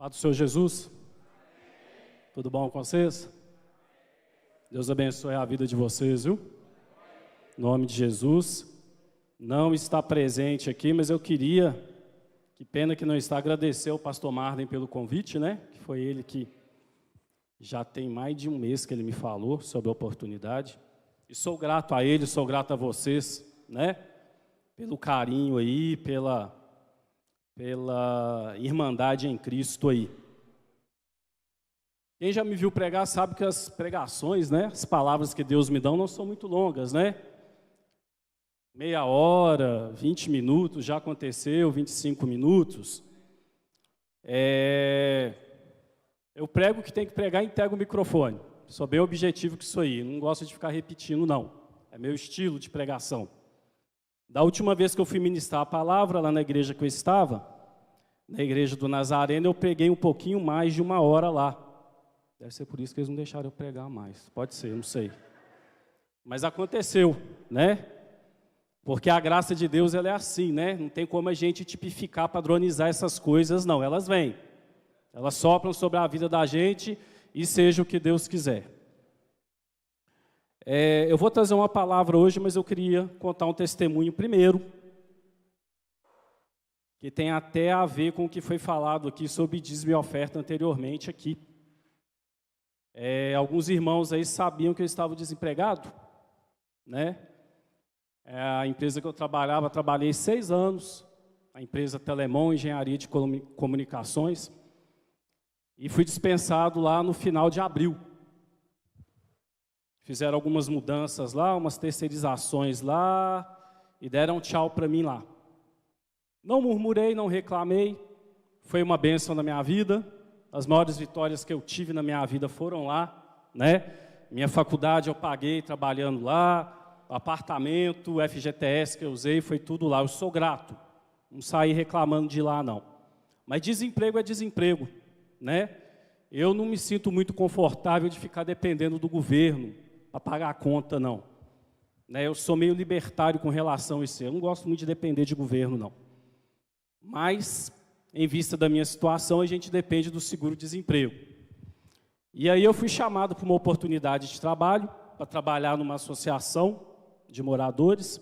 Paz do Senhor Jesus. Tudo bom com vocês? Deus abençoe a vida de vocês, viu? Em nome de Jesus. Não está presente aqui, mas eu queria, que pena que não está, agradecer ao pastor Marlon pelo convite, né? Que foi ele que já tem mais de um mês que ele me falou sobre a oportunidade. E sou grato a ele, sou grato a vocês, né? Pelo carinho aí, pela irmandade em Cristo aí. Quem já me viu pregar sabe que as pregações, né, as palavras que Deus me dá não são muito longas, né? Meia hora, 20 minutos, já aconteceu, 25 minutos. Eu prego o que tem que pregar e entrego o microfone. Sou bem objetivo com isso aí, não gosto de ficar repetindo, não. É meu estilo de pregação. Da última vez que eu fui ministrar a palavra lá na igreja que eu estava, na igreja do Nazareno, eu preguei um pouquinho mais de 1 hora lá. Deve ser por isso que eles não deixaram eu pregar mais. Pode ser, não sei. Mas aconteceu, né? Porque a graça de Deus, ela é assim, né? Não tem como a gente tipificar, padronizar essas coisas, não. Elas vêm. Elas sopram sobre a vida da gente e seja o que Deus quiser. Eu vou trazer uma palavra hoje, mas eu queria contar um testemunho primeiro, que tem até a ver com o que foi falado aqui sobre dízimo e oferta anteriormente aqui. Alguns irmãos aí sabiam que eu estava desempregado, né? A empresa que eu trabalhava, trabalhei 6 anos, a empresa Telemon, Engenharia de Comunicações, e fui dispensado lá no final de abril. Fizeram algumas mudanças lá, umas terceirizações lá, e deram tchau para mim lá. Não murmurei, não reclamei, foi uma bênção na minha vida, as maiores vitórias que eu tive na minha vida foram lá, né? Minha faculdade eu paguei trabalhando lá, apartamento, FGTS que eu usei, foi tudo lá, eu sou grato, não saí reclamando de lá não. Mas desemprego é desemprego, né? Eu não me sinto muito confortável de ficar dependendo do governo para pagar a conta, não. Né? Eu sou meio libertário com relação a isso, eu não gosto muito de depender de governo, não. Mas, em vista da minha situação, a gente depende do seguro-desemprego. E aí eu fui chamado para uma oportunidade de trabalho, para trabalhar numa associação de moradores,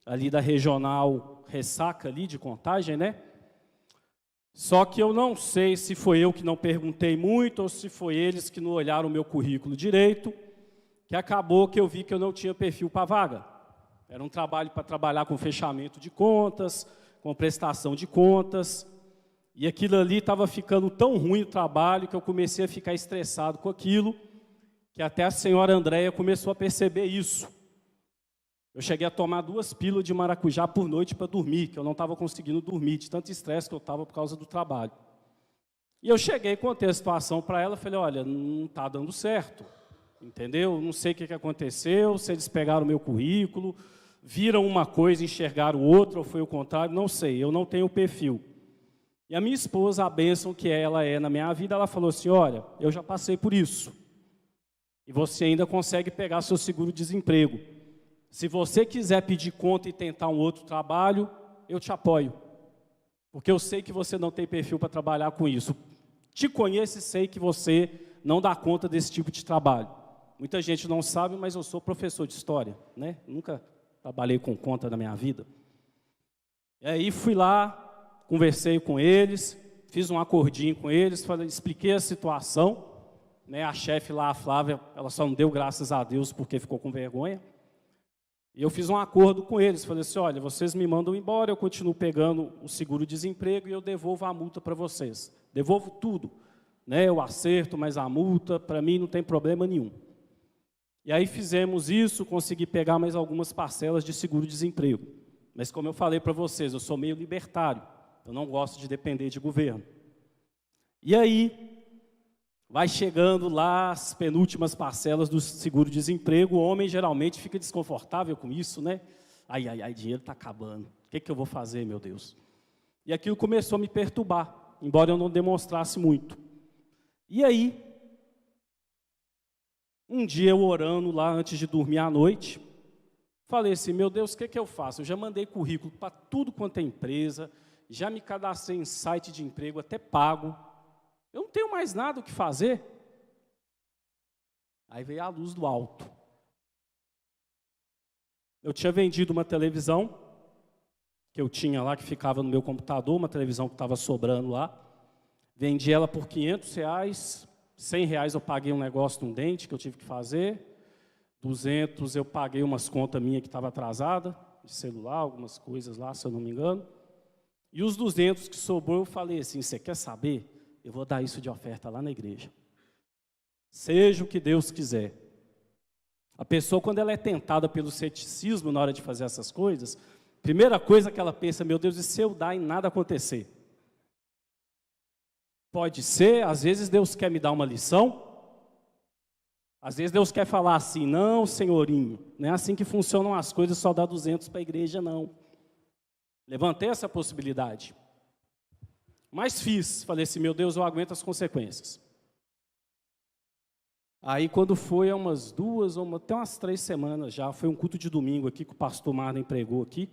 ali da regional Ressaca, ali de Contagem, né? Só que eu não sei se foi eu que não perguntei muito, ou se foi eles que não olharam o meu currículo direito, que acabou que eu vi que eu não tinha perfil para vaga. Era um trabalho para trabalhar com fechamento de contas, com prestação de contas, e aquilo ali estava ficando tão ruim o trabalho que eu comecei a ficar estressado com aquilo, que até a senhora Andréia começou a perceber isso. Eu cheguei a tomar 2 pílulas de maracujá por noite para dormir, que eu não estava conseguindo dormir, de tanto estresse que eu estava por causa do trabalho. E eu cheguei, contei a situação para ela, falei, olha, não está dando certo, entendeu? Não sei o que aconteceu, se eles pegaram o meu currículo, viram uma coisa e enxergaram outra, ou foi o contrário, não sei, eu não tenho perfil. E a minha esposa, a bênção que ela é na minha vida, ela falou assim, olha, eu já passei por isso, e você ainda consegue pegar seu seguro-desemprego. Se você quiser pedir conta e tentar um outro trabalho, eu te apoio, porque eu sei que você não tem perfil para trabalhar com isso. Te conheço e sei que você não dá conta desse tipo de trabalho. Muita gente não sabe, mas eu sou professor de história, né? Nunca trabalhei com conta na minha vida. E aí fui lá, conversei com eles, fiz um acordinho com eles, expliquei a situação, né? A chefe lá, a Flávia, ela só não deu graças a Deus porque ficou com vergonha. E eu fiz um acordo com eles, falei assim, olha, vocês me mandam embora, eu continuo pegando o seguro-desemprego e eu devolvo a multa para vocês. Devolvo tudo, né? Eu acerto, mas a multa, para mim, não tem problema nenhum. E aí fizemos isso, consegui pegar mais algumas parcelas de seguro-desemprego. Mas como eu falei para vocês, eu sou meio libertário, eu não gosto de depender de governo. E aí, vai chegando lá as penúltimas parcelas do seguro-desemprego, o homem geralmente fica desconfortável com isso, né? Ai, dinheiro está acabando, o que eu vou fazer, meu Deus? E aquilo começou a me perturbar, embora eu não demonstrasse muito. E aí, um dia eu orando lá antes de dormir à noite, falei assim, meu Deus, o que eu faço? Eu já mandei currículo para tudo quanto é empresa, já me cadastrei em site de emprego, até pago, Eu não tenho mais nada o que fazer. Aí veio a luz do alto. Eu tinha vendido uma televisão que eu tinha lá, que ficava no meu computador, uma televisão que estava sobrando lá. Vendi ela por R$500, R$100 eu paguei um negócio de um dente que eu tive que fazer, 200 eu paguei umas contas minhas que estava atrasada, de celular, algumas coisas lá, se eu não me engano. E os 200 que sobrou, eu falei assim, você quer saber? Eu vou dar isso de oferta lá na igreja. Seja o que Deus quiser. A pessoa, quando ela é tentada pelo ceticismo na hora de fazer essas coisas, primeira coisa que ela pensa, meu Deus, e se eu dar e nada acontecer? Pode ser, às vezes Deus quer me dar uma lição, às vezes Deus quer falar assim, não, senhorinho, não é assim que funcionam as coisas, só dá 200 para a igreja, não. Levantei essa possibilidade. Mas fiz, falei assim, meu Deus, eu aguento as consequências. Aí quando foi há umas 2, até umas 3 semanas já, foi um culto de domingo aqui, que o pastor Marlon pregou aqui.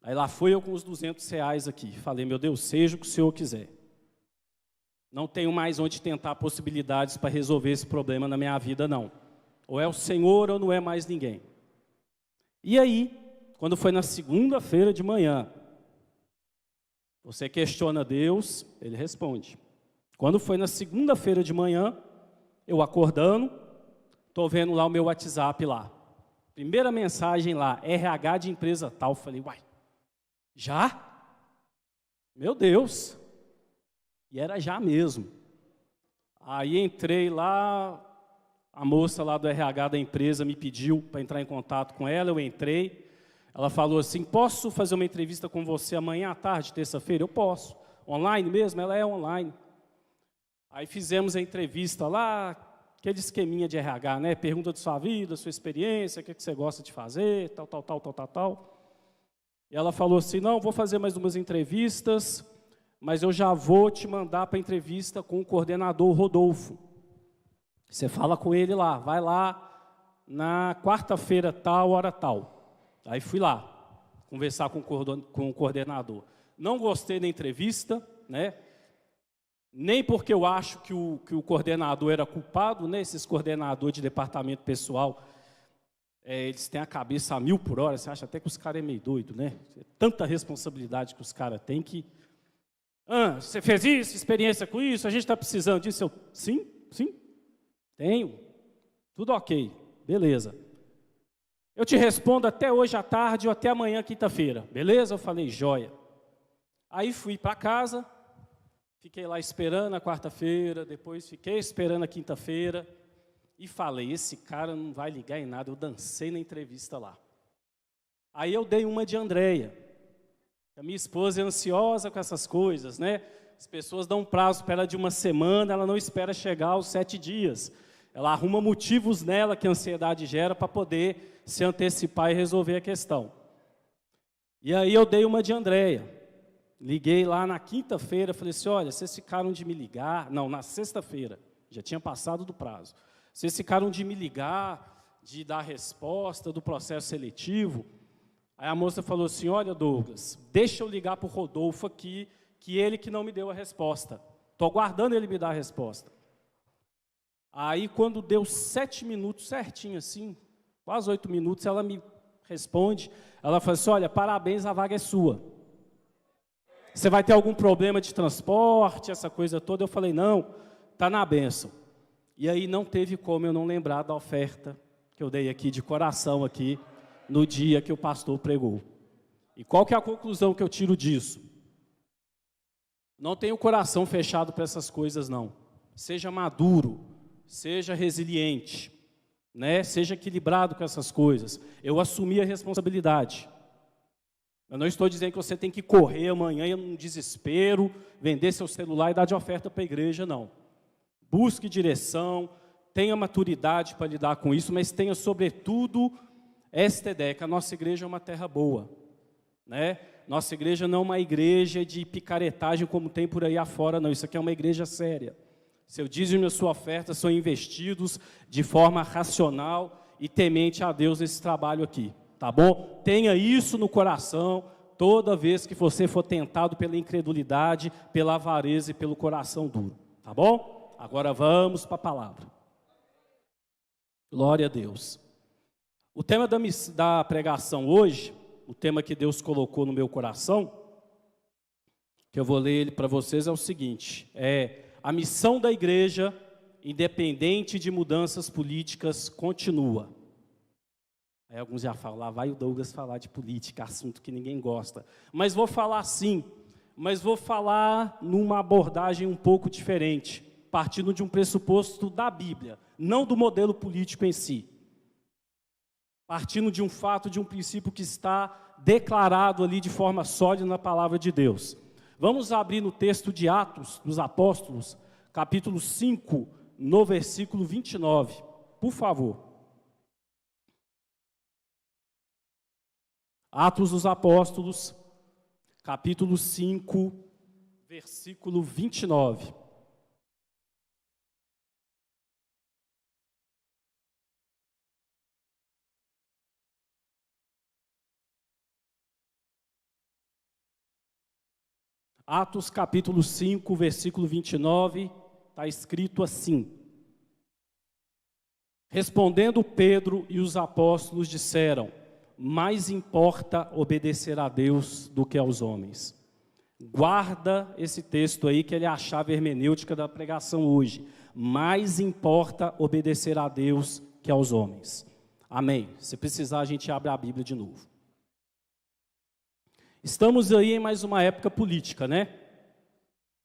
Aí lá fui eu com os R$200 aqui, falei, meu Deus, seja o que o Senhor quiser. Não tenho mais onde tentar possibilidades para resolver esse problema na minha vida, não. Ou é o Senhor ou não é mais ninguém. E aí, quando foi na segunda-feira de manhã, você questiona Deus, Ele responde. Quando foi na segunda-feira de manhã, eu acordando, estou vendo lá o meu WhatsApp lá. Primeira mensagem lá, RH de empresa tal. Falei, uai, já? Meu Deus! E era já mesmo. Aí entrei lá, a moça lá do RH da empresa me pediu para entrar em contato com ela, eu entrei. Ela falou assim, posso fazer uma entrevista com você amanhã à tarde, terça-feira? Eu posso. Online mesmo? Ela é online. Aí fizemos a entrevista lá, aquele esqueminha de RH, né? Pergunta de sua vida, sua experiência, o que você gosta de fazer, tal. E ela falou assim, não, vou fazer mais umas entrevistas, mas eu já vou te mandar para a entrevista com o coordenador Rodolfo. Você fala com ele lá, vai lá na quarta-feira tal, hora tal. Aí fui lá, conversar com o coordenador. Não gostei da entrevista, né? Nem porque eu acho que o coordenador era culpado, né? Esses coordenadores de departamento pessoal, eles têm a cabeça a 1000 por hora, você acha até que os caras é meio doido, né? Tanta responsabilidade que os caras têm que... você fez isso, experiência com isso, a gente está precisando disso? Sim, tenho. Tudo ok, beleza. Eu te respondo até hoje à tarde ou até amanhã, quinta-feira. Beleza? Eu falei, joia. Aí fui para casa, fiquei lá esperando a quarta-feira, depois fiquei esperando a quinta-feira e falei, esse cara não vai ligar em nada, eu dancei na entrevista lá. Aí eu dei uma de Andréia. A minha esposa é ansiosa com essas coisas, né? As pessoas dão um prazo para ela de uma semana, ela não espera chegar aos 7 dias. Ela arruma motivos nela que a ansiedade gera para poder se antecipar e resolver a questão. E aí eu dei uma de Andréia. Liguei lá na quinta-feira, falei assim, olha, vocês ficaram de me ligar... Não, na sexta-feira, já tinha passado do prazo. Vocês ficaram de me ligar, de dar resposta do processo seletivo. Aí a moça falou assim, olha, Douglas, deixa eu ligar para o Rodolfo aqui, que ele que não me deu a resposta. Estou aguardando ele me dar a resposta. Aí, quando deu 7 minutos certinho assim, quase 8 minutos, ela me responde, ela fala assim, olha, parabéns, a vaga é sua. Você vai ter algum problema de transporte, essa coisa toda? Eu falei, não, está na bênção. E aí não teve como eu não lembrar da oferta que eu dei aqui de coração aqui, no dia que o pastor pregou. E qual que é a conclusão que eu tiro disso? Não tenha o coração fechado para essas coisas, não. Seja maduro, seja resiliente, né? Seja equilibrado com essas coisas. Eu assumi a responsabilidade. Eu não estou dizendo que você tem que correr amanhã num desespero, vender seu celular e dar de oferta para a igreja, não. Busque direção, tenha maturidade para lidar com isso, mas tenha, sobretudo, esta ideia, que a nossa igreja é uma terra boa, né? Nossa igreja não é uma igreja de picaretagem como tem por aí afora, não. Isso aqui é uma igreja séria. Seu dízimo e a sua oferta são investidos de forma racional e temente a Deus nesse trabalho aqui, tá bom? Tenha isso no coração, toda vez que você for tentado pela incredulidade, pela avareza e pelo coração duro. Tá bom? Agora vamos para a palavra. Glória a Deus. O tema da pregação hoje, o tema que Deus colocou no meu coração, que eu vou ler ele para vocês, é o seguinte: é a missão da igreja, independente de mudanças políticas, continua. Aí alguns já falam, lá vai o Douglas falar de política, assunto que ninguém gosta. Mas vou falar sim, mas vou falar numa abordagem um pouco diferente, partindo de um pressuposto da Bíblia, não do modelo político em si. Partindo de um fato, de um princípio que está declarado ali de forma sólida na palavra de Deus. Vamos abrir no texto de Atos dos Apóstolos, capítulo 5, no versículo 29, por favor. Atos dos Apóstolos, capítulo 5, versículo 29. Atos capítulo 5, versículo 29, está escrito assim: respondendo Pedro e os apóstolos disseram: mais importa obedecer a Deus do que aos homens. Guarda esse texto aí, que ele é a chave hermenêutica da pregação hoje. Mais importa obedecer a Deus que aos homens. Amém. Se precisar, a gente abre a Bíblia de novo. Estamos aí em mais uma época política, né?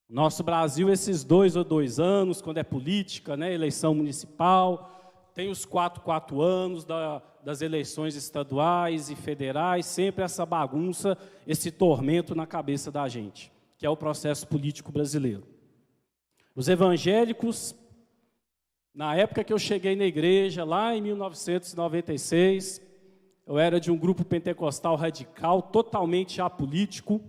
Nosso Brasil, esses 2 anos, quando é política, né? Eleição municipal, tem os 4 anos das eleições estaduais e federais, sempre essa bagunça, esse tormento na cabeça da gente, que é o processo político brasileiro. Os evangélicos, na época que eu cheguei na igreja, lá em 1996, eu era de um grupo pentecostal radical, totalmente apolítico.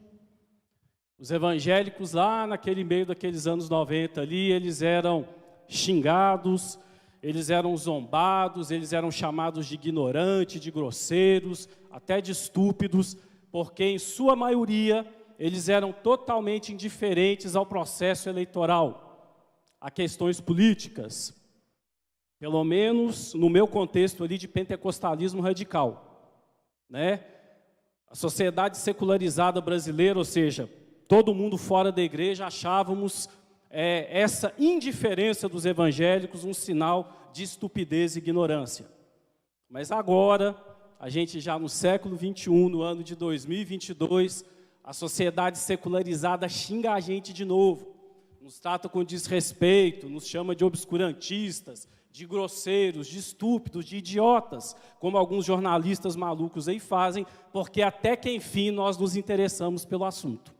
Os evangélicos lá naquele meio daqueles anos 90 ali, eles eram xingados, eles eram zombados, eles eram chamados de ignorantes, de grosseiros, até de estúpidos, porque em sua maioria eles eram totalmente indiferentes ao processo eleitoral, a questões políticas, pelo menos no meu contexto ali de pentecostalismo radical. Né? A sociedade secularizada brasileira, ou seja, todo mundo fora da igreja, achávamos essa indiferença dos evangélicos um sinal de estupidez e ignorância. Mas agora, a gente já no século 21, no ano de 2022, a sociedade secularizada xinga a gente de novo, nos trata com desrespeito, nos chama de obscurantistas, de grosseiros, de estúpidos, de idiotas, como alguns jornalistas malucos aí fazem, porque até que enfim nós nos interessamos pelo assunto.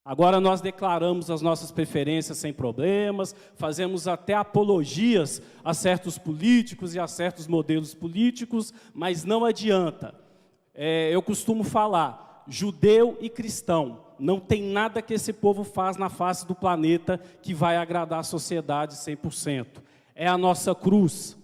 Agora nós declaramos as nossas preferências sem problemas, fazemos até apologias a certos políticos e a certos modelos políticos, mas não adianta. Eu costumo falar, judeu e cristão, não tem nada que esse povo faz na face do planeta que vai agradar a sociedade 100%. É a nossa cruz.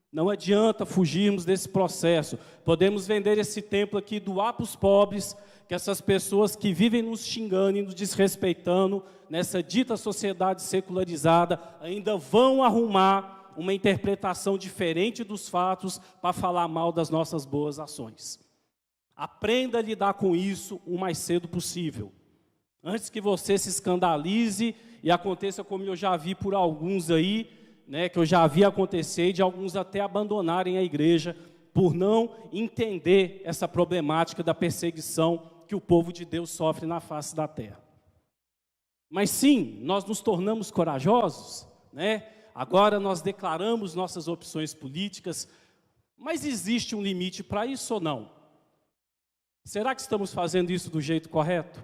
Não adianta fugirmos desse processo. Podemos vender esse templo aqui, doar para os pobres, que essas pessoas que vivem nos xingando e nos desrespeitando, nessa dita sociedade secularizada, ainda vão arrumar uma interpretação diferente dos fatos para falar mal das nossas boas ações. Aprenda a lidar com isso o mais cedo possível. Antes que você se escandalize e aconteça como eu já vi por alguns aí, né, que eu já vi acontecer, de alguns até abandonarem a igreja por não entender essa problemática da perseguição que o povo de Deus sofre na face da terra. Mas sim, nós nos tornamos corajosos, né? Agora nós declaramos nossas opções políticas, mas existe um limite para isso ou não? Será que estamos fazendo isso do jeito correto?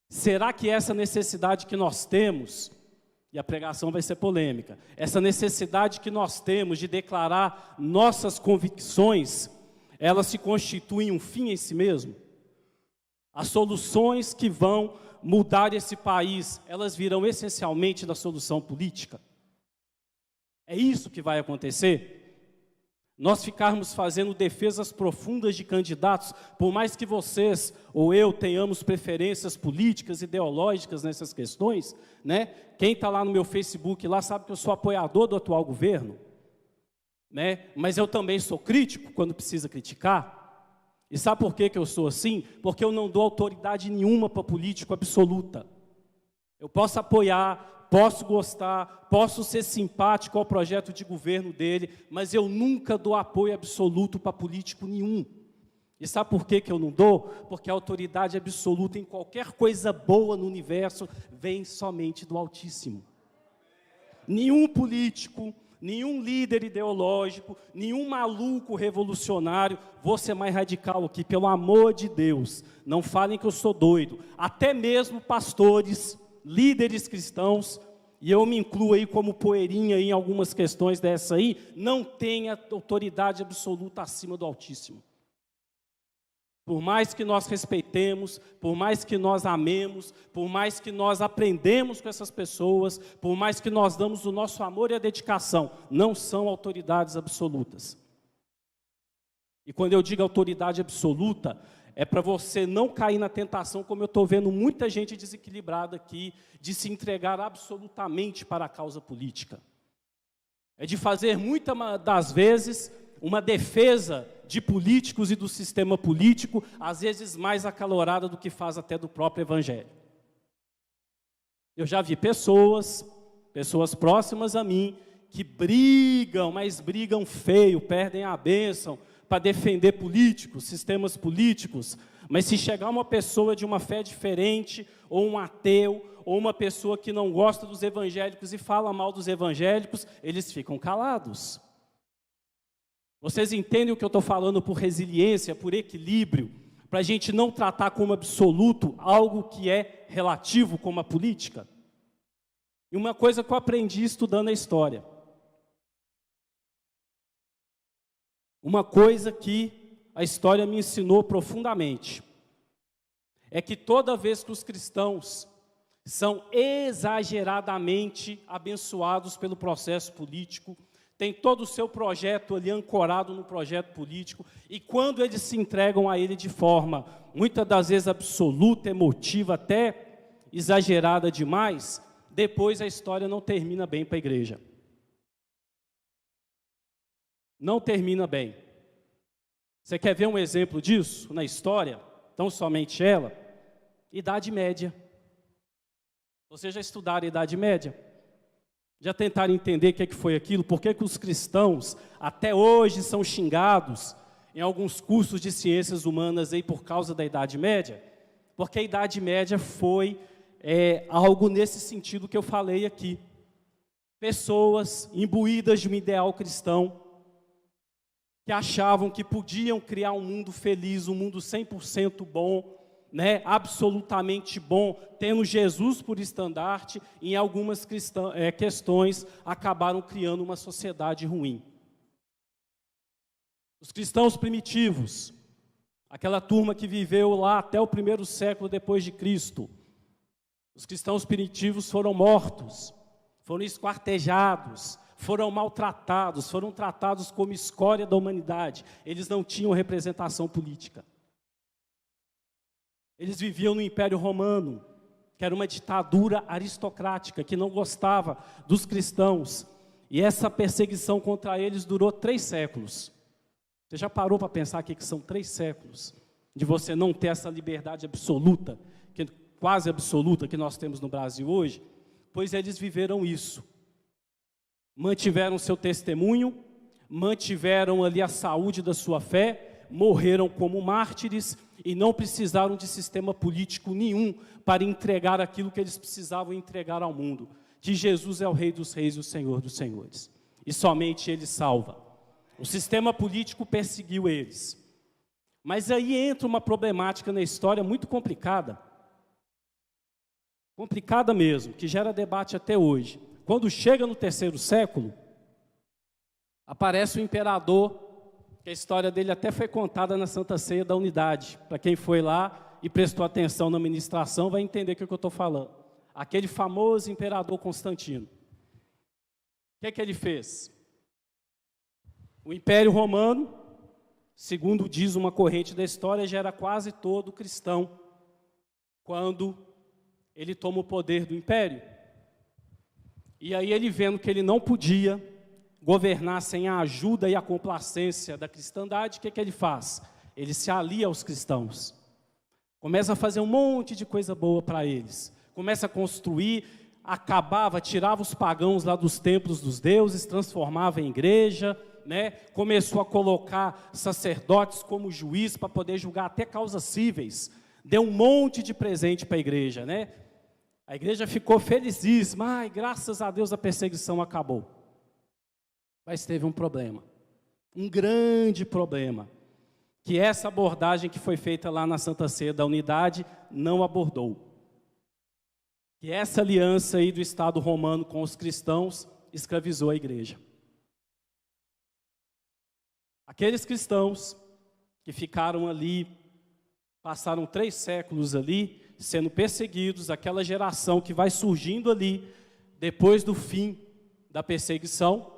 Será que essa necessidade que nós temos, e a pregação vai ser polêmica, essa necessidade que nós temos de declarar nossas convicções, elas se constituem um fim em si mesmo? As soluções que vão mudar esse país, elas virão essencialmente da solução política? É isso que vai acontecer? Nós ficarmos fazendo defesas profundas de candidatos, por mais que vocês ou eu tenhamos preferências políticas, ideológicas nessas questões, né? Quem está lá no meu Facebook lá sabe que eu sou apoiador do atual governo, né? Mas eu também sou crítico quando precisa criticar. E sabe por que eu sou assim? Porque eu não dou autoridade nenhuma para político absoluta. Eu posso apoiar, posso gostar, posso ser simpático ao projeto de governo dele, mas eu nunca dou apoio absoluto para político nenhum. E sabe por que eu não dou? Porque a autoridade absoluta em qualquer coisa boa no universo vem somente do Altíssimo. Nenhum político, nenhum líder ideológico, nenhum maluco revolucionário, vou ser mais radical aqui, pelo amor de Deus, não falem que eu sou doido, até mesmo pastores, líderes cristãos, e eu me incluo aí como poeirinha em algumas questões dessa aí, não tem autoridade absoluta acima do Altíssimo. Por mais que nós respeitemos, por mais que nós amemos, por mais que nós aprendemos com essas pessoas, por mais que nós damos o nosso amor e a dedicação, não são autoridades absolutas. E quando eu digo autoridade absoluta, é para você não cair na tentação, como eu estou vendo muita gente desequilibrada aqui, de se entregar absolutamente para a causa política. É de fazer muitas das vezes uma defesa de políticos e do sistema político, às vezes mais acalorada do que faz até do próprio evangelho. Eu já vi pessoas próximas a mim, que brigam, mas brigam feio, perdem a bênção para defender políticos, sistemas políticos, mas se chegar uma pessoa de uma fé diferente, ou um ateu, ou uma pessoa que não gosta dos evangélicos e fala mal dos evangélicos, eles ficam calados. Vocês entendem o que eu estou falando por resiliência, por equilíbrio, para a gente não tratar como absoluto algo que é relativo, como a política? E uma coisa que eu aprendi estudando a história, uma coisa que a história me ensinou profundamente, é que toda vez que os cristãos são exageradamente abençoados pelo processo político, tem todo o seu projeto ali ancorado no projeto político, e quando eles se entregam a ele de forma, muitas das vezes absoluta, emotiva, até exagerada demais, depois a história não termina bem para a igreja. Não termina bem. Você quer ver um exemplo disso na história? Então, somente ela? Idade Média. Vocês já estudaram a Idade Média? Já tentaram entender o que foi aquilo? Por que os cristãos até hoje são xingados em alguns cursos de ciências humanas aí por causa da Idade Média? Porque a Idade Média foi algo nesse sentido que eu falei aqui. Pessoas imbuídas de um ideal cristão, que achavam que podiam criar um mundo feliz, um mundo 100% bom, né, absolutamente bom, tendo Jesus por estandarte, em algumas questões acabaram criando uma sociedade ruim. Os cristãos primitivos, aquela turma que viveu lá até o 1º século depois de Cristo, os cristãos primitivos foram mortos, foram esquartejados, foram maltratados, foram tratados como escória da humanidade. Eles não tinham representação política. Eles viviam no Império Romano, que era uma ditadura aristocrática, que não gostava dos cristãos. E essa perseguição contra eles durou 3 séculos. Você já parou para pensar aqui que são 3 séculos de você não ter essa liberdade absoluta, quase absoluta, que nós temos no Brasil hoje? Pois eles viveram isso. Mantiveram seu testemunho, mantiveram ali a saúde da sua fé, morreram como mártires e não precisaram de sistema político nenhum para entregar aquilo que eles precisavam entregar ao mundo, que Jesus é o Rei dos Reis e o Senhor dos Senhores, e somente Ele salva. O sistema político perseguiu eles. Mas aí entra uma problemática na história muito complicada mesmo, que gera debate até hoje. Quando chega no 3º século, aparece o imperador, que a história dele até foi contada na Santa Ceia da Unidade. Para quem foi lá e prestou atenção na ministração, vai entender o que eu estou falando. Aquele famoso imperador Constantino. O que ele fez? O Império Romano, segundo diz uma corrente da história, já era quase todo cristão quando ele toma o poder do império. E aí ele, vendo que ele não podia governar sem a ajuda e a complacência da cristandade, o que ele faz? Ele se alia aos cristãos. Começa a fazer um monte de coisa boa para eles. Começa a construir, acabava, tirava os pagãos lá dos templos dos deuses, transformava em igreja, né? Começou a colocar sacerdotes como juiz para poder julgar até causas cíveis. Deu um monte de presente para a igreja, né? A igreja ficou felizíssima. Ai, graças a Deus a perseguição acabou. Mas teve um problema, um grande problema, que essa abordagem que foi feita lá na Santa Ceia da Unidade não abordou. Que essa aliança aí do Estado romano com os cristãos escravizou a igreja. Aqueles cristãos que ficaram ali, passaram 3 séculos ali, sendo perseguidos, aquela geração que vai surgindo ali, depois do fim da perseguição,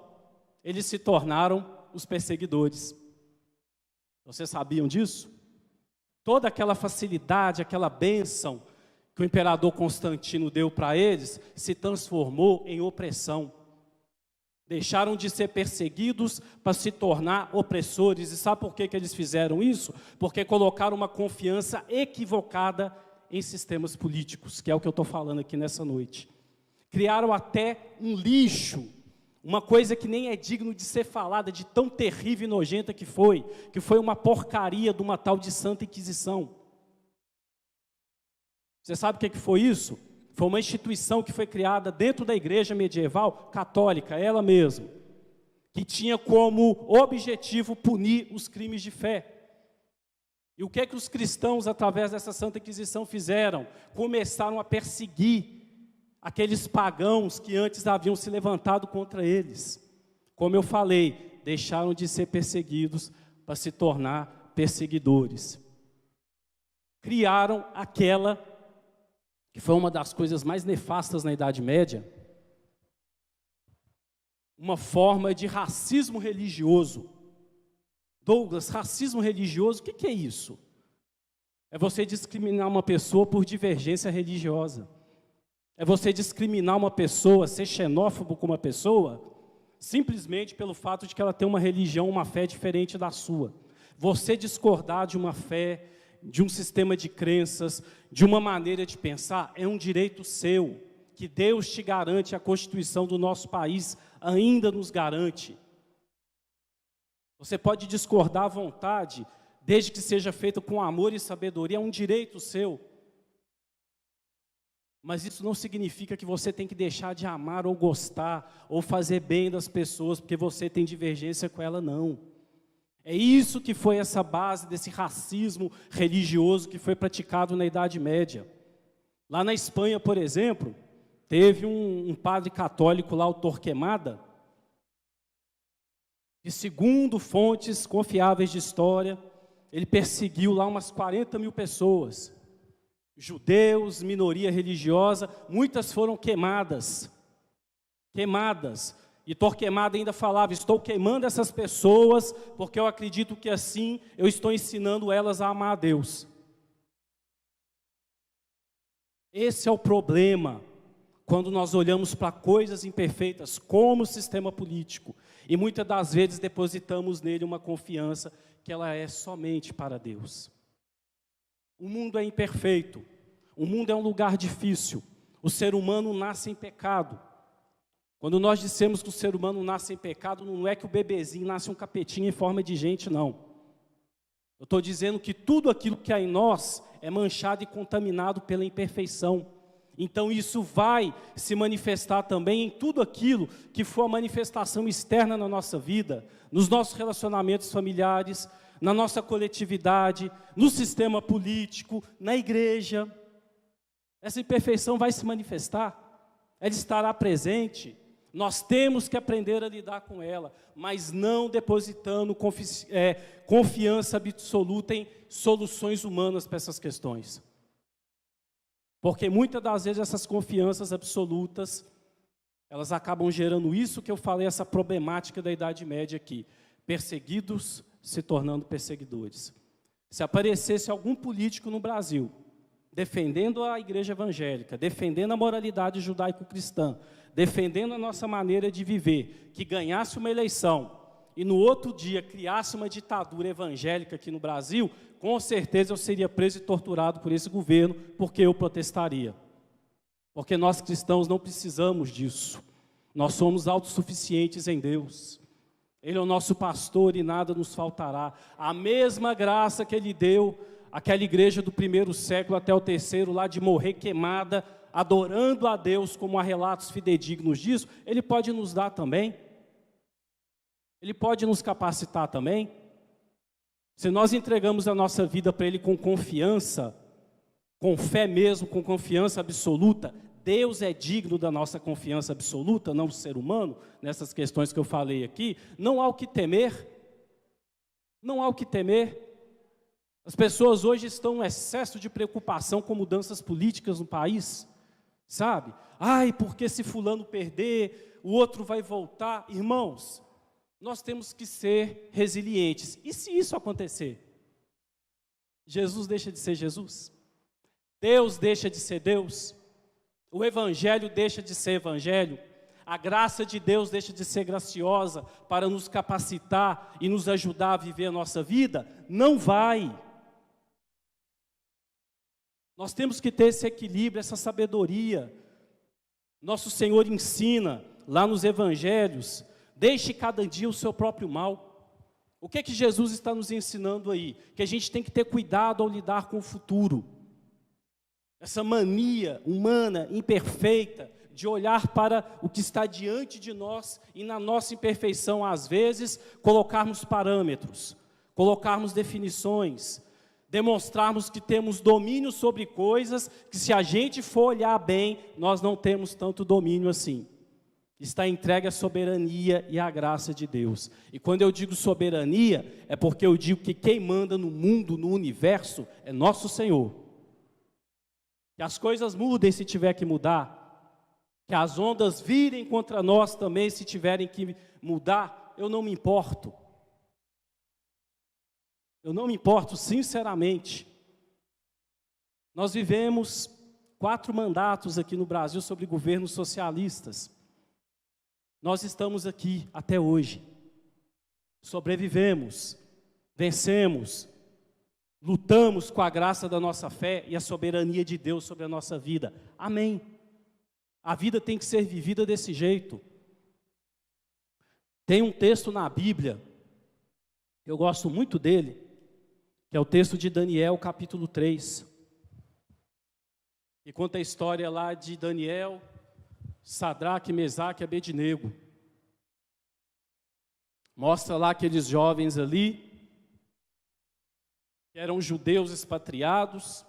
eles se tornaram os perseguidores. Vocês sabiam disso? Toda aquela facilidade, aquela bênção que o imperador Constantino deu para eles, se transformou em opressão. Deixaram de ser perseguidos para se tornar opressores. E sabe por que eles fizeram isso? Porque colocaram uma confiança equivocada em sistemas políticos, que é o que eu estou falando aqui nessa noite. Criaram até um lixo, uma coisa que nem é digno de ser falada, de tão terrível e nojenta que foi uma porcaria de uma tal de Santa Inquisição. Você sabe o que foi isso? Foi uma instituição que foi criada dentro da igreja medieval católica, ela mesma, que tinha como objetivo punir os crimes de fé. E o que os cristãos, através dessa Santa Inquisição, fizeram? Começaram a perseguir aqueles pagãos que antes haviam se levantado contra eles. Como eu falei, deixaram de ser perseguidos para se tornar perseguidores. Criaram aquela que foi uma das coisas mais nefastas na Idade Média, uma forma de racismo religioso. Douglas, racismo religioso, o que é isso? É você discriminar uma pessoa por divergência religiosa. É você discriminar uma pessoa, ser xenófobo com uma pessoa, simplesmente pelo fato de que ela tem uma religião, uma fé diferente da sua. Você discordar de uma fé, de um sistema de crenças, de uma maneira de pensar, é um direito seu, que Deus te garante, a Constituição do nosso país ainda nos garante. Você pode discordar à vontade, desde que seja feito com amor e sabedoria, é um direito seu. Mas isso não significa que você tem que deixar de amar ou gostar, ou fazer bem das pessoas, porque você tem divergência com ela, não. É isso que foi essa base desse racismo religioso que foi praticado na Idade Média. Lá na Espanha, por exemplo, teve um padre católico lá, o Torquemada, que segundo fontes confiáveis de história, ele perseguiu lá umas 40 mil pessoas. Judeus, minoria religiosa, muitas foram queimadas. E Torquemada ainda falava, estou queimando essas pessoas, porque eu acredito que assim eu estou ensinando elas a amar a Deus. Esse é o problema, quando nós olhamos para coisas imperfeitas, como o sistema político, e muitas das vezes depositamos nele uma confiança que ela é somente para Deus. O mundo é imperfeito, o mundo é um lugar difícil, o ser humano nasce em pecado. Quando nós dissemos que o ser humano nasce em pecado, não é que o bebezinho nasce um capetinho em forma de gente, não. Eu estou dizendo que tudo aquilo que há em nós é manchado e contaminado pela imperfeição. Então isso vai se manifestar também em tudo aquilo que for a manifestação externa na nossa vida, nos nossos relacionamentos familiares, na nossa coletividade, no sistema político, na igreja. Essa imperfeição vai se manifestar, ela estará presente. Nós temos que aprender a lidar com ela, mas não depositando confiança absoluta em soluções humanas para essas questões. Porque muitas das vezes essas confianças absolutas, elas acabam gerando isso que eu falei, essa problemática da Idade Média aqui. perseguidos se tornando perseguidores. Se aparecesse algum político no Brasil, defendendo a igreja evangélica, defendendo a moralidade judaico-cristã, defendendo a nossa maneira de viver, que ganhasse uma eleição e no outro dia criasse uma ditadura evangélica aqui no Brasil, com certeza eu seria preso e torturado por esse governo, porque eu protestaria. Porque nós cristãos não precisamos disso. Nós somos autossuficientes em Deus. Ele é o nosso pastor e nada nos faltará. A mesma graça que Ele deu àquela igreja do primeiro século até o terceiro, lá de morrer queimada, adorando a Deus, como há relatos fidedignos disso, Ele pode nos dar também. Ele pode nos capacitar também. Se nós entregamos a nossa vida para Ele com confiança, com fé mesmo, com confiança absoluta, Deus é digno da nossa confiança absoluta, não o ser humano, nessas questões que eu falei aqui, não há o que temer. Não há o que temer. As pessoas hoje estão em excesso de preocupação com mudanças políticas no país, sabe? Ai, porque se fulano perder, o outro vai voltar. Irmãos, nós temos que ser resilientes. E se isso acontecer? Jesus deixa de ser Jesus? Deus deixa de ser Deus? O Evangelho deixa de ser Evangelho? A graça de Deus deixa de ser graciosa para nos capacitar e nos ajudar a viver a nossa vida? Não vai. Nós temos que ter esse equilíbrio, essa sabedoria. Nosso Senhor ensina lá nos Evangelhos: deixe cada dia o seu próprio mal. O que é que Jesus está nos ensinando aí? Que a gente tem que ter cuidado ao lidar com o futuro. Essa mania humana, imperfeita, de olhar para o que está diante de nós e na nossa imperfeição, às vezes, colocarmos parâmetros, colocarmos definições, demonstrarmos que temos domínio sobre coisas que, se a gente for olhar bem, nós não temos tanto domínio assim. Está entregue a soberania e a graça de Deus. E quando eu digo soberania, é porque eu digo que quem manda no mundo, no universo, é nosso Senhor. Que as coisas mudem se tiver que mudar, que as ondas virem contra nós também se tiverem que mudar, eu não me importo. Eu não me importo, sinceramente. Nós vivemos 4 mandatos aqui no Brasil sobre governos socialistas. Nós estamos aqui até hoje. Sobrevivemos, vencemos, lutamos com a graça da nossa fé e a soberania de Deus sobre a nossa vida. Amém. A vida tem que ser vivida desse jeito. Tem um texto na Bíblia, eu gosto muito dele, que é o texto de Daniel, capítulo 3. E conta a história lá de Daniel, Sadraque, Mesaque e Abednego. Mostra lá aqueles jovens ali, que eram judeus expatriados,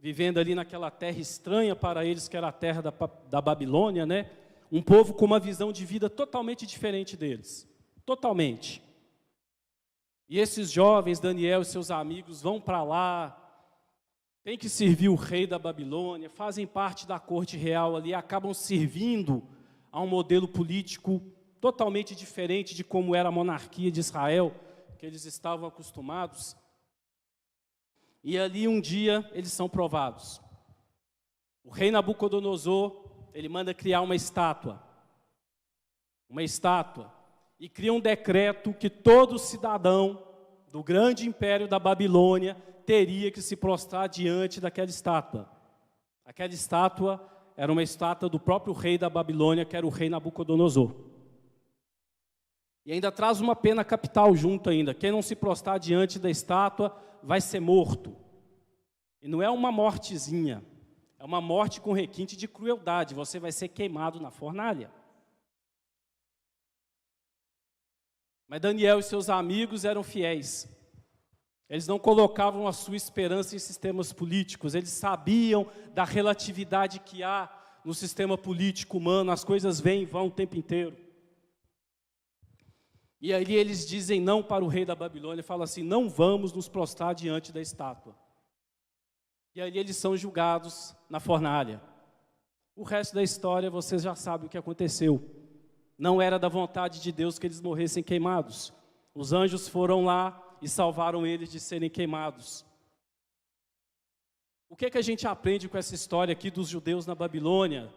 vivendo ali naquela terra estranha para eles, que era a terra da Babilônia, né? Um povo com uma visão de vida totalmente diferente deles. Totalmente. E esses jovens, Daniel e seus amigos, vão para lá, têm que servir o rei da Babilônia, fazem parte da corte real ali, acabam servindo a um modelo político totalmente diferente de como era a monarquia de Israel, que eles estavam acostumados. E ali um dia eles são provados. O rei Nabucodonosor, ele manda criar uma estátua, e cria um decreto que todo cidadão do grande império da Babilônia teria que se prostrar diante daquela estátua. Aquela estátua era uma estátua do próprio rei da Babilônia, que era o rei Nabucodonosor. E ainda traz uma pena capital junto ainda. Quem não se prostrar diante da estátua vai ser morto. E não é uma mortezinha, é uma morte com requinte de crueldade. Você vai ser queimado na fornalha. Mas Daniel e seus amigos eram fiéis. Eles não colocavam a sua esperança em sistemas políticos. Eles sabiam da relatividade que há no sistema político humano. As coisas vêm e vão o tempo inteiro. E ali eles dizem não para o rei da Babilônia. Falam assim: não vamos nos prostrar diante da estátua. E ali eles são julgados na fornalha. O resto da história vocês já sabem o que aconteceu. Não era da vontade de Deus que eles morressem queimados. Os anjos foram lá e salvaram eles de serem queimados. O que é que a gente aprende com essa história aqui dos judeus na Babilônia,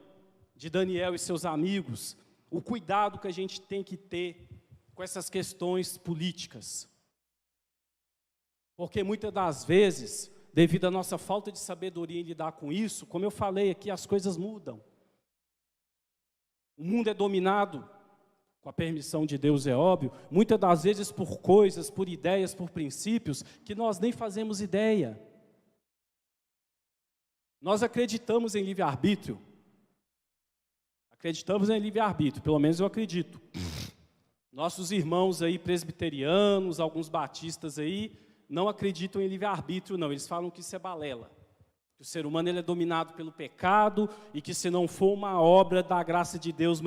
de Daniel e seus amigos? O cuidado que a gente tem que ter com essas questões políticas. Porque muitas das vezes, devido à nossa falta de sabedoria em lidar com isso, como eu falei aqui, as coisas mudam. O mundo é dominado, com a permissão de Deus é óbvio, muitas das vezes por coisas, por ideias, por princípios, que nós nem fazemos ideia. Nós acreditamos em livre-arbítrio. Acreditamos em livre-arbítrio, pelo menos eu acredito. Nossos irmãos aí presbiterianos, alguns batistas aí, não acreditam em livre-arbítrio, não. Eles falam que isso é balela. Que o ser humano ele é dominado pelo pecado e que se não for uma obra da graça de Deus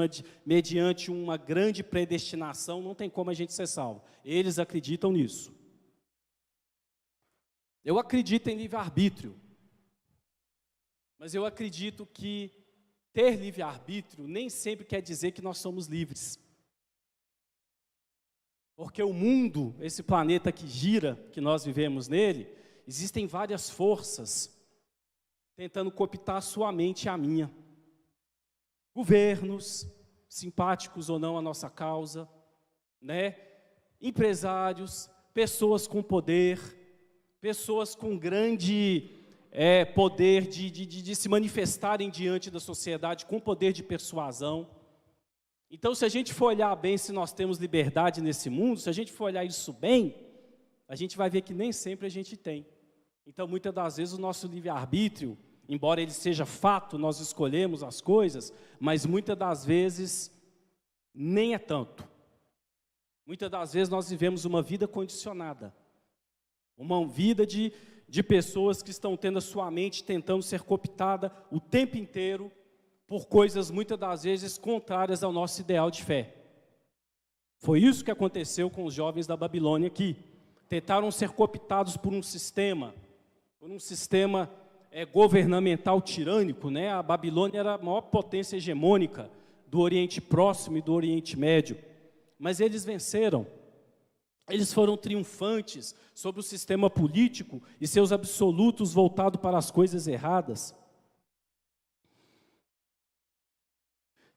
mediante uma grande predestinação, não tem como a gente ser salvo. Eles acreditam nisso. Eu acredito em livre-arbítrio. Mas eu acredito que ter livre-arbítrio nem sempre quer dizer que nós somos livres. Porque o mundo, esse planeta que gira, que nós vivemos nele, existem várias forças tentando cooptar a sua mente e a minha. Governos, simpáticos ou não à nossa causa, né? Empresários, pessoas com poder, pessoas com grande poder de se manifestarem diante da sociedade, com poder de persuasão. Então, se a gente for olhar bem se nós temos liberdade nesse mundo, se a gente for olhar isso bem, a gente vai ver que nem sempre a gente tem. Então, muitas das vezes, o nosso livre-arbítrio, embora ele seja fato, nós escolhemos as coisas, mas muitas das vezes, nem é tanto. Muitas das vezes, nós vivemos uma vida condicionada. Uma vida de pessoas que estão tendo a sua mente tentando ser cooptada o tempo inteiro por coisas muitas das vezes contrárias ao nosso ideal de fé. Foi isso que aconteceu com os jovens da Babilônia aqui. Tentaram ser cooptados por um sistema governamental tirânico, né? A Babilônia era a maior potência hegemônica do Oriente Próximo e do Oriente Médio. Mas eles venceram. Eles foram triunfantes sobre o sistema político e seus absolutos voltados para as coisas erradas.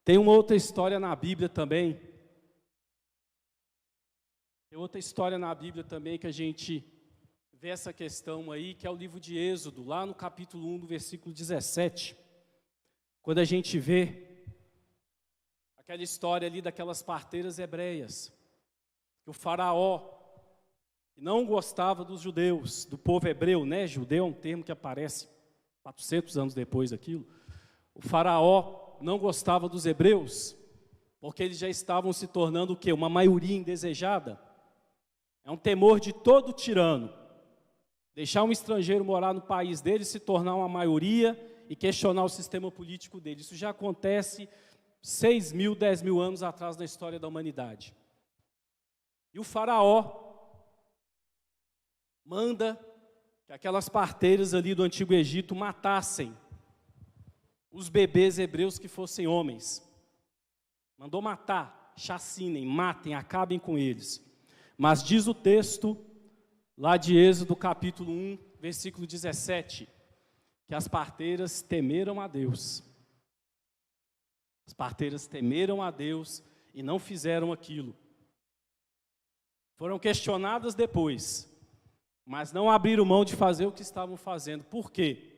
Tem uma outra história na Bíblia também. Tem outra história na Bíblia também que a gente vê essa questão aí, que é o livro de Êxodo, lá no capítulo 1, no versículo 17. Quando a gente vê aquela história ali daquelas parteiras hebreias, que o faraó, que não gostava dos judeus, do povo hebreu, né? Judeu é um termo que aparece 400 anos depois daquilo. O faraó não gostava dos hebreus, porque eles já estavam se tornando o quê? Uma maioria indesejada. É um temor de todo tirano. Deixar um estrangeiro morar no país dele, se tornar uma maioria e questionar o sistema político dele. Isso já acontece 6.000, 10.000 anos atrás na história da humanidade. E o faraó manda que aquelas parteiras ali do Antigo Egito matassem os bebês hebreus que fossem homens. Mandou matar, chacinem, matem, acabem com eles. Mas diz o texto, lá de Êxodo capítulo 1, versículo 17, que as parteiras temeram a Deus. As parteiras temeram a Deus e não fizeram aquilo. Foram questionadas depois, mas não abriram mão de fazer o que estavam fazendo. Por quê?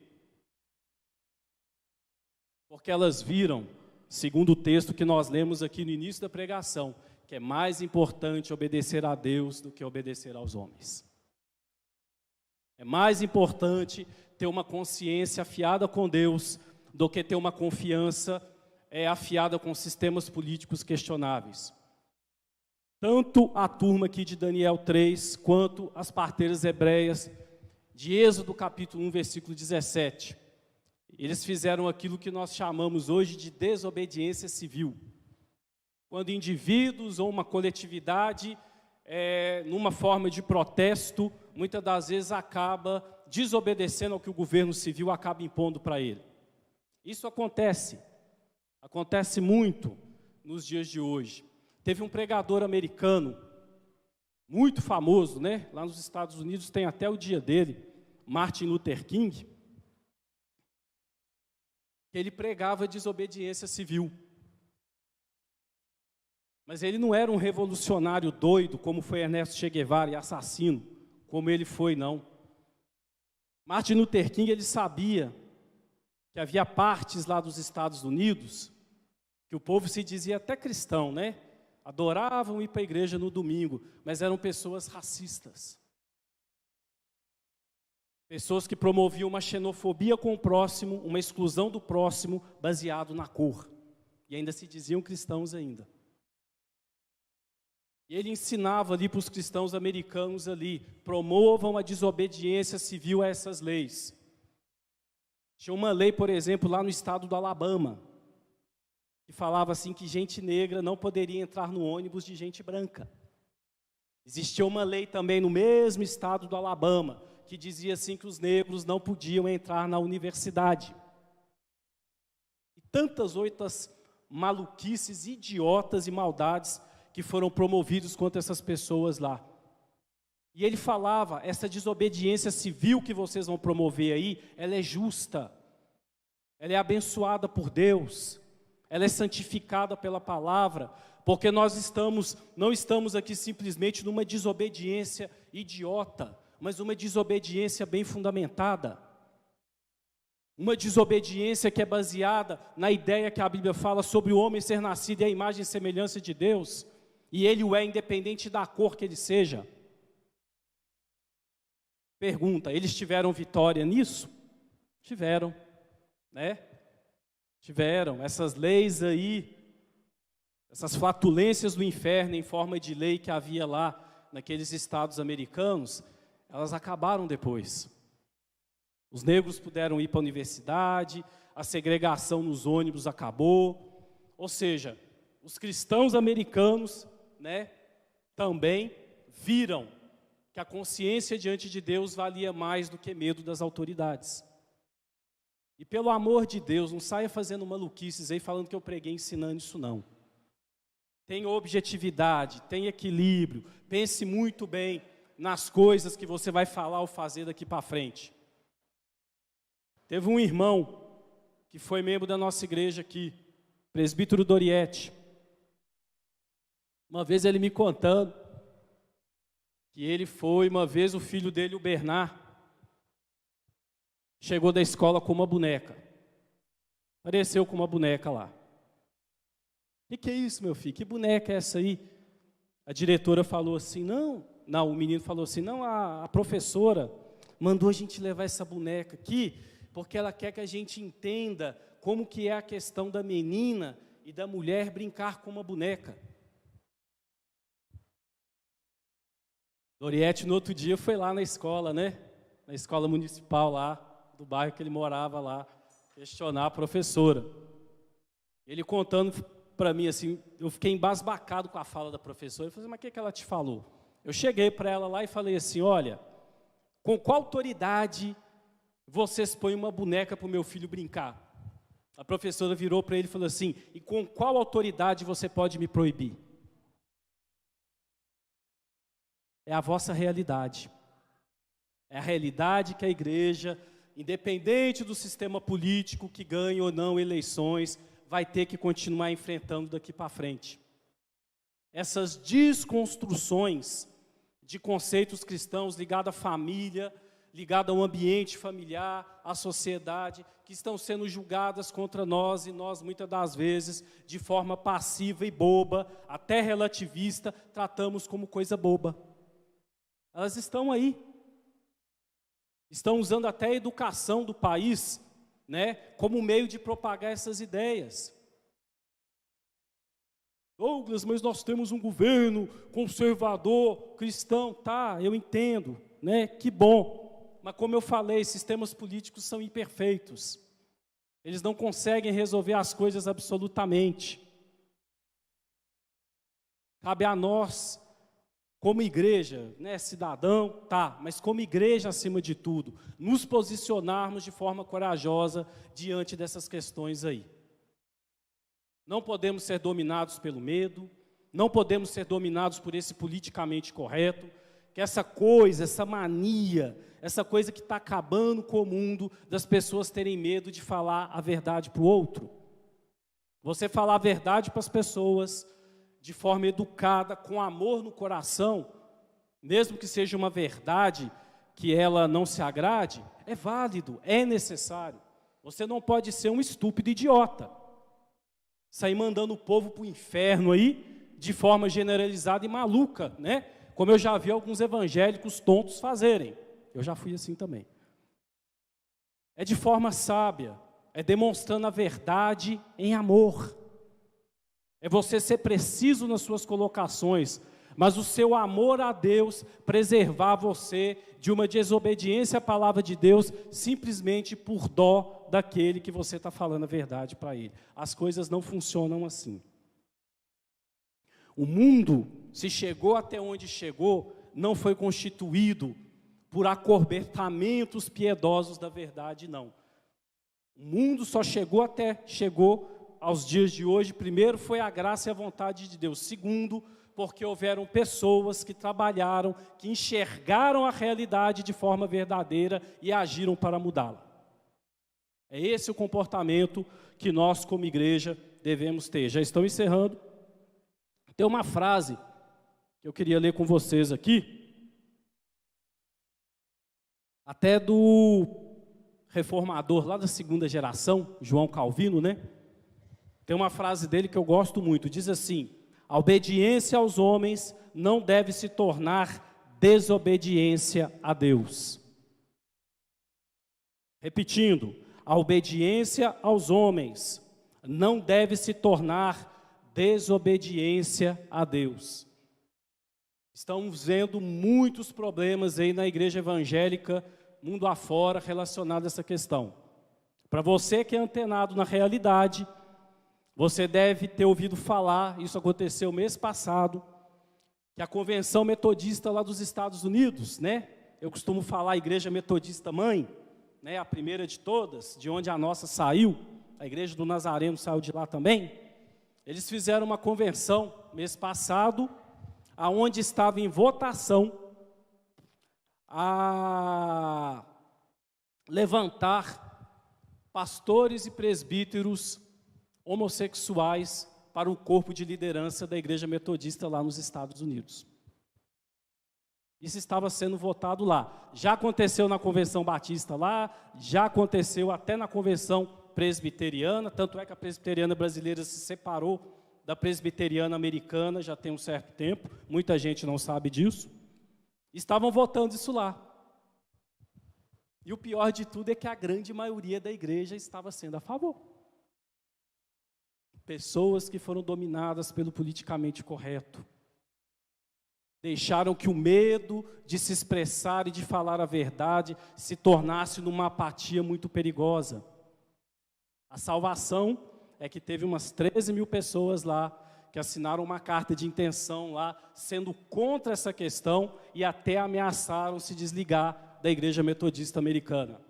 Porque elas viram, segundo o texto que nós lemos aqui no início da pregação, que é mais importante obedecer a Deus do que obedecer aos homens. É mais importante ter uma consciência afiada com Deus do que ter uma confiança afiada com sistemas políticos questionáveis. Tanto a turma aqui de Daniel 3, quanto as parteiras hebreias de Êxodo capítulo 1, versículo 17. Eles fizeram aquilo que nós chamamos hoje de desobediência civil. Quando indivíduos ou uma coletividade, numa forma de protesto, muitas das vezes acaba desobedecendo ao que o governo civil acaba impondo para ele. Isso acontece muito nos dias de hoje. Teve um pregador americano, muito famoso, né? Lá nos Estados Unidos tem até o dia dele, Martin Luther King, que ele pregava desobediência civil. Mas ele não era um revolucionário doido, como foi Ernesto Che Guevara, e assassino, como ele foi, não. Martin Luther King, ele sabia que havia partes lá dos Estados Unidos, que o povo se dizia até cristão, né? Adoravam ir para a igreja no domingo, mas eram pessoas racistas. Pessoas que promoviam uma xenofobia com o próximo, uma exclusão do próximo, baseado na cor. E ainda se diziam cristãos ainda. E ele ensinava ali para os cristãos americanos ali, promovam a desobediência civil a essas leis. Tinha uma lei, por exemplo, lá no estado do Alabama, que falava assim que gente negra não poderia entrar no ônibus de gente branca. Existia uma lei também no mesmo estado do Alabama, que dizia assim que os negros não podiam entrar na universidade. E tantas outras maluquices, idiotas e maldades que foram promovidos contra essas pessoas lá. E ele falava, essa desobediência civil que vocês vão promover aí, ela é justa, ela é abençoada por Deus, ela é santificada pela palavra, porque nós não estamos aqui simplesmente numa desobediência idiota, mas uma desobediência bem fundamentada. Uma desobediência que é baseada na ideia que a Bíblia fala sobre o homem ser nascido à imagem e semelhança de Deus, e ele o é independente da cor que ele seja. Pergunta, eles tiveram vitória nisso? Tiveram, né? Tiveram. Essas leis aí, essas flatulências do inferno em forma de lei que havia lá naqueles estados americanos, elas acabaram depois. Os negros puderam ir para a universidade, a segregação nos ônibus acabou. Ou seja, os cristãos americanos, né, também viram que a consciência diante de Deus valia mais do que medo das autoridades. E pelo amor de Deus, não saia fazendo maluquices aí falando que eu preguei ensinando isso não. Tenha objetividade, tenha equilíbrio, pense muito bem nas coisas que você vai falar ou fazer daqui para frente. Teve um irmão que foi membro da nossa igreja aqui, presbítero Doriete. Uma vez ele me contando que ele foi, uma vez o filho dele, o Bernard, chegou da escola com uma boneca. Apareceu com uma boneca lá. O que é isso, meu filho? Que boneca é essa aí? A diretora falou assim, não, o menino falou assim, não, a professora mandou a gente levar essa boneca aqui, porque ela quer que a gente entenda como que é a questão da menina e da mulher brincar com uma boneca. Doriete, no outro dia, foi lá na escola, né? Na escola municipal lá, do bairro que ele morava lá, questionar a professora. Ele contando para mim, assim, eu fiquei embasbacado com a fala da professora. Eu falei, mas o que ela te falou? Eu cheguei para ela lá e falei assim, olha, com qual autoridade vocês põem uma boneca para o meu filho brincar? A professora virou para ele e falou assim, e com qual autoridade você pode me proibir? É a vossa realidade. É a realidade que a igreja, independente do sistema político que ganhe ou não eleições, vai ter que continuar enfrentando daqui para frente. Essas desconstruções de conceitos cristãos ligados à família, ligados ao ambiente familiar, à sociedade, que estão sendo julgadas contra nós, e nós, muitas das vezes, de forma passiva e boba, até relativista, tratamos como coisa boba. Elas estão aí. Estão usando até a educação do país, né, como meio de propagar essas ideias. Douglas, mas nós temos um governo conservador, cristão, tá, eu entendo, né, que bom. Mas como eu falei, sistemas políticos são imperfeitos. Eles não conseguem resolver as coisas absolutamente. Cabe a nós, como igreja, né, cidadão, tá, mas como igreja acima de tudo, nos posicionarmos de forma corajosa diante dessas questões aí. Não podemos ser dominados pelo medo, não podemos ser dominados por esse politicamente correto, que essa coisa, essa mania, essa coisa que está acabando com o mundo, das pessoas terem medo de falar a verdade para o outro. Você falar a verdade para as pessoas, de forma educada, com amor no coração, mesmo que seja uma verdade que ela não se agrade, é válido, é necessário. Você não pode ser um estúpido idiota, sair mandando o povo para o inferno aí, de forma generalizada e maluca, né? Como eu já vi alguns evangélicos tontos fazerem. Eu já fui assim também. É de forma sábia, é demonstrando a verdade em amor. É você ser preciso nas suas colocações, mas o seu amor a Deus preservar você de uma desobediência à palavra de Deus, simplesmente por dó daquele que você está falando a verdade para ele. As coisas não funcionam assim. O mundo, se chegou até onde chegou, não foi constituído por acobertamentos piedosos da verdade, não. O mundo só chegou aos dias de hoje. Primeiro, foi a graça e a vontade de Deus. Segundo, porque houveram pessoas que trabalharam, que enxergaram a realidade de forma verdadeira e agiram para mudá-la. É esse o comportamento que nós, como igreja, devemos ter. Já estou encerrando. Tem uma frase que eu queria ler com vocês aqui, até do reformador lá da segunda geração, João Calvino, né? Tem uma frase dele que eu gosto muito, diz assim: a obediência aos homens não deve se tornar desobediência a Deus. Repetindo, a obediência aos homens não deve se tornar desobediência a Deus. Estamos vendo muitos problemas aí na igreja evangélica, mundo afora, relacionado a essa questão. Para você que é antenado na realidade, você deve ter ouvido falar, isso aconteceu mês passado, que a Convenção Metodista lá dos Estados Unidos, né? Eu costumo falar a Igreja Metodista Mãe, né? A primeira de todas, de onde a nossa saiu, a Igreja do Nazareno saiu de lá também. Eles fizeram uma convenção mês passado, aonde estava em votação a levantar pastores e presbíteros homossexuais para o corpo de liderança da Igreja Metodista lá nos Estados Unidos. Isso estava sendo votado lá. Já aconteceu na Convenção Batista lá, já aconteceu até na Convenção Presbiteriana, tanto é que a presbiteriana brasileira se separou da presbiteriana americana já tem um certo tempo, muita gente não sabe disso. Estavam votando isso lá. E o pior de tudo é que a grande maioria da igreja estava sendo a favor. Pessoas que foram dominadas pelo politicamente correto. Deixaram que o medo de se expressar e de falar a verdade se tornasse numa apatia muito perigosa. A salvação é que teve umas 13 mil pessoas lá que assinaram uma carta de intenção lá, sendo contra essa questão e até ameaçaram se desligar da Igreja Metodista Americana.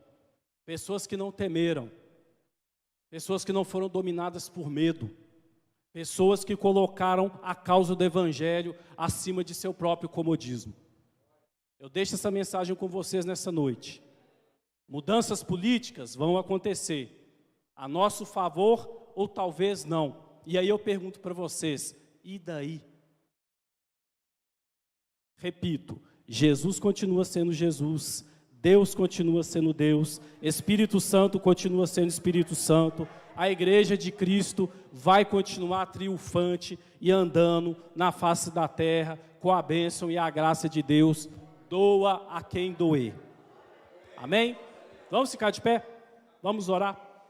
Pessoas que não temeram, pessoas que não foram dominadas por medo, pessoas que colocaram a causa do Evangelho acima de seu próprio comodismo. Eu deixo essa mensagem com vocês nessa noite. Mudanças políticas vão acontecer, a nosso favor ou talvez não. E aí eu pergunto para vocês, e daí? Repito, Jesus continua sendo Jesus, Deus continua sendo Deus, Espírito Santo continua sendo Espírito Santo, a igreja de Cristo vai continuar triunfante e andando na face da terra com a bênção e a graça de Deus, doa a quem doer. Amém? Vamos ficar de pé? Vamos orar?